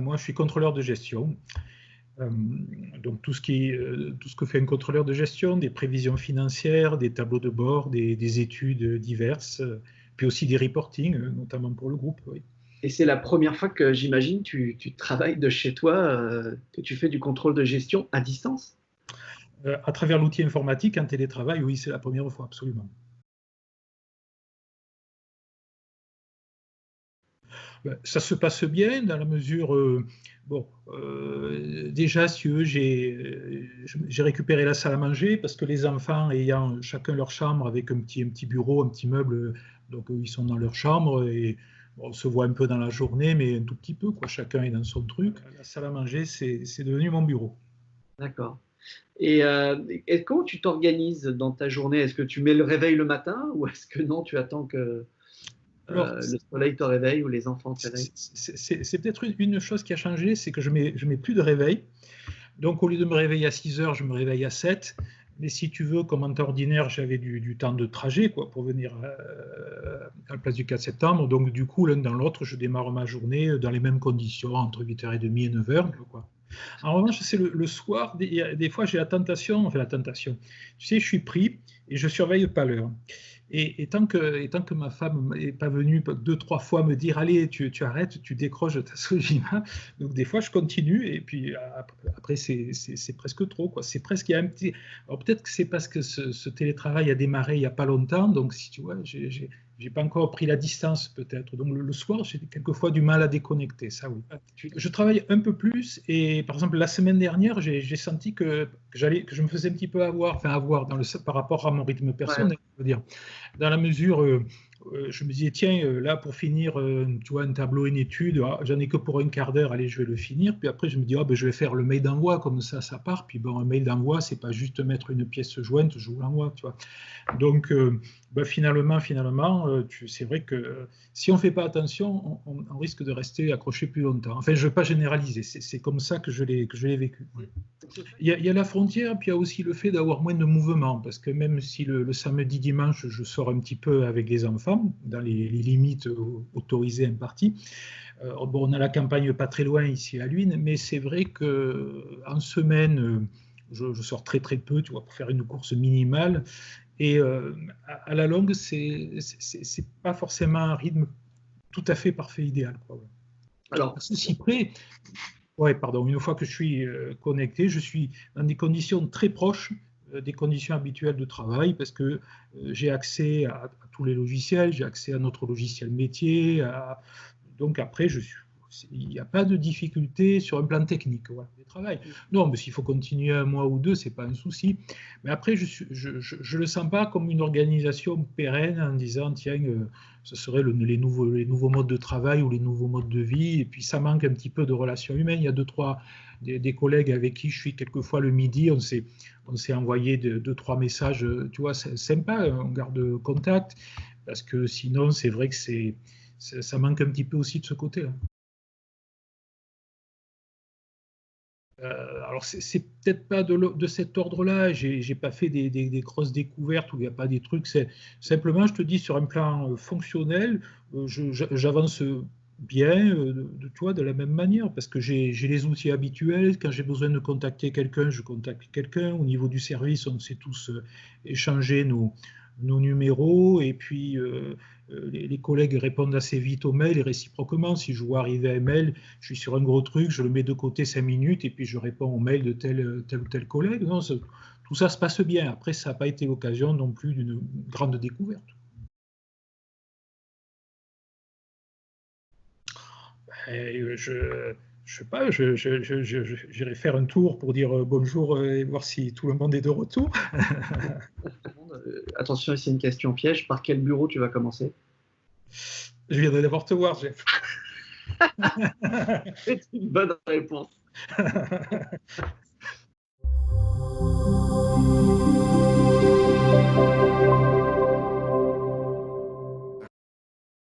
Moi, je suis contrôleur de gestion. Donc tout ce que fait un contrôleur de gestion, des prévisions financières, des tableaux de bord, des études diverses, puis aussi des reportings, notamment pour le groupe. Oui. Et c'est la première fois que j'imagine tu travailles de chez toi, que tu fais du contrôle de gestion à distance? À travers l'outil informatique, en télétravail, oui, c'est la première fois, absolument. Ça se passe bien dans la mesure, déjà, si eux, j'ai récupéré la salle à manger parce que les enfants ayant chacun leur chambre avec un petit bureau, un petit meuble, donc ils sont dans leur chambre et on se voit un peu dans la journée, mais un tout petit peu, quoi. Chacun est dans son truc. La salle à manger, c'est devenu mon bureau. D'accord. Et comment tu t'organises dans ta journée? Est-ce que tu mets le réveil le matin ou est-ce que non, tu attends que Alors, le soleil te réveille ou les enfants te réveillent? c'est peut-être une chose qui a changé, c'est que je mets plus de réveil. Donc, au lieu de me réveiller à 6 heures, je me réveille à 7. Mais si tu veux, comme en temps ordinaire, j'avais du temps de trajet quoi, pour venir à la place du 4 septembre. Donc, du coup, l'un dans l'autre, je démarre ma journée dans les mêmes conditions, entre 8h30 et 9h. Quoi. En revanche, c'est le soir, des fois, j'ai la tentation, enfin la tentation. Tu sais, je suis pris et je surveille pas l'heure. Et tant que ma femme n'est pas venue 2-3 fois me dire allez, tu arrêtes, tu décroches de ta Sojima, donc des fois je continue et puis après c'est presque trop quoi. C'est presque il y a un petit. Alors peut-être que c'est parce que ce télétravail a démarré il n'y a pas longtemps, donc si tu vois, j'ai pas encore pris la distance peut-être. Donc le soir, j'ai quelquefois du mal à déconnecter, ça oui. Je travaille un peu plus et par exemple la semaine dernière, j'ai senti que je me faisais un petit peu avoir par rapport à mon rythme Ouais. personnel, je veux dire dans la mesure, je me disais, tiens, là, pour finir, tu vois, un tableau, une étude, j'en ai que pour un quart d'heure, allez, je vais le finir. Puis après, je me dis, oh, ben, je vais faire le mail d'envoi, comme ça part. Puis bon, un mail d'envoi, c'est pas juste mettre une pièce jointe, je vous l'envoie, tu vois. Donc, finalement, c'est vrai que si on ne fait pas attention, on risque de rester accroché plus longtemps. Enfin, je ne veux pas généraliser, c'est comme ça que je l'ai vécu. Ouais. Il y a la frontière, puis il y a aussi le fait d'avoir moins de mouvement, parce que même si le samedi, dimanche, je sors un petit peu avec les enfants, dans les limites autorisées imparties, on a la campagne pas très loin ici à Luynes, mais c'est vrai qu'en semaine, je sors très très peu, tu vois, pour faire une course minimale, et à la longue, c'est pas forcément un rythme tout à fait parfait, idéal. Quoi, ouais. Alors, Ceci près, ouais, pardon, une fois que je suis connecté, je suis dans des conditions très proches des conditions habituelles de travail parce que j'ai accès à tous les logiciels, j'ai accès à notre logiciel métier. Donc après, il n'y a pas de difficulté sur un plan technique ouais, du travail. Non, mais s'il faut continuer un mois ou deux, ce n'est pas un souci. Mais après, je ne le sens pas comme une organisation pérenne en disant, tiens, ce seraient les nouveaux modes de travail ou les nouveaux modes de vie. Et puis, ça manque un petit peu de relations humaines. Il y a des collègues avec qui je suis quelquefois le midi. On s'est envoyé deux, trois messages, tu vois, c'est sympa, on garde contact. Parce que sinon, c'est vrai que ça manque un petit peu aussi de ce côté-là. Alors, c'est peut-être pas de cet ordre-là. J'ai pas fait des grosses découvertes où il n'y a pas des trucs. C'est simplement, je te dis, sur un plan fonctionnel, j'avance bien, toi, de la même manière, parce que j'ai les outils habituels. Quand j'ai besoin de contacter quelqu'un, je contacte quelqu'un. Au niveau du service, on sait tous échanger nos numéros et puis les collègues répondent assez vite aux mails et réciproquement. Si je vois arriver un mail, je suis sur un gros truc, je le mets de côté 5 minutes et puis je réponds aux mails de tel ou tel collègue. Non, tout ça se passe bien. Après, ça n'a pas été l'occasion non plus d'une grande découverte. Et je sais pas, j'irai faire un tour pour dire bonjour et voir si tout le monde est de retour. attention, c'est une question piège. Par quel bureau tu vas commencer? Je viendrai d'abord te voir, Jeff. C'est une bonne réponse.